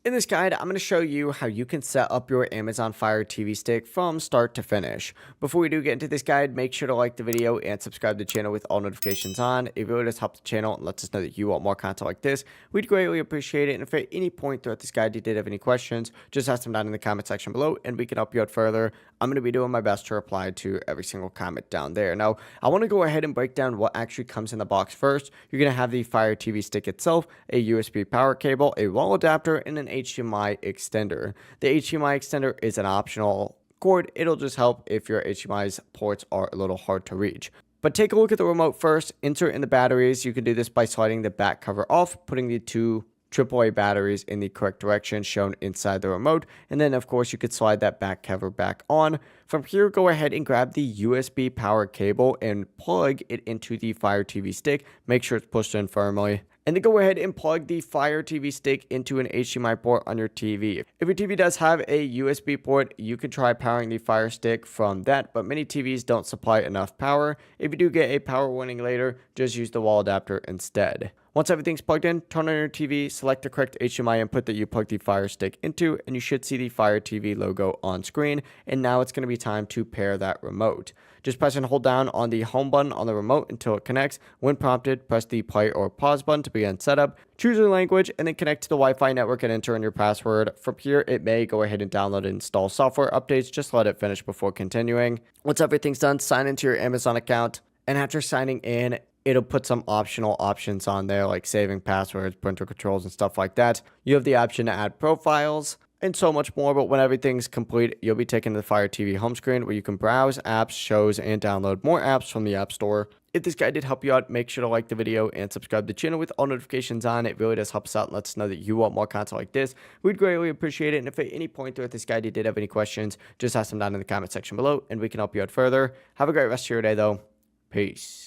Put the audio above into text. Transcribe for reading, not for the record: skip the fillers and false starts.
In this guide, I'm going to show you how you can set up your Amazon Fire TV stick from start to finish. Before we do get into this guide, make sure to like the video and subscribe to the channel with all notifications on. It really does help the channel and lets us know that you want more content like this. We'd greatly appreciate it. And if at any point throughout this guide you did have any questions, just ask them down in the comment section below and we can help you out further. I'm going to be doing my best to reply to every single comment down there. Now, I want to go ahead and break down what actually comes in the box first. You're going to have the Fire TV stick itself, a USB power cable, a wall adapter, and an HDMI extender. The HDMI extender is an optional cord. It'll just help if your HDMI's ports are a little hard to reach. But take a look at the remote first, insert in the batteries. You can do this by sliding the back cover off, putting the two AAA batteries in the correct direction shown inside the remote, and then of course you could slide that back cover back on. From here, go ahead and grab the USB power cable and plug it into the Fire TV stick. Make sure it's pushed in firmly. And then go ahead and plug the Fire TV stick into an HDMI port on your TV. If your TV does have a USB port, you can try powering the Fire Stick from that, but many TVs don't supply enough power. If you do get a power warning later, just use the wall adapter instead. Once everything's plugged in, turn on your TV, select the correct HDMI input that you plug the Fire Stick into, and you should see the Fire TV logo on screen. And now it's going to be time to pair that remote. Just press and hold down on the home button on the remote until it connects. When prompted, press the play or pause button to begin setup. Choose your language and then connect to the Wi-Fi network and enter in your password. From here, it may go ahead and download and install software updates. Just let it finish before continuing. Once everything's done, sign into your Amazon account. And after signing in, it'll put some optional options on there like saving passwords, printer controls, and stuff like that. You have the option to add profiles and so much more, but when everything's complete, you'll be taken to the Fire TV home screen where you can browse apps, shows, and download more apps from the App Store. If this guide did help you out, make sure to like the video and subscribe to the channel with all notifications on. It really does help us out and lets us know that you want more content like this. We'd greatly appreciate it. And if at any point throughout this guide you did have any questions, just ask them down in the comment section below and we can help you out further. Have a great rest of your day though. Peace.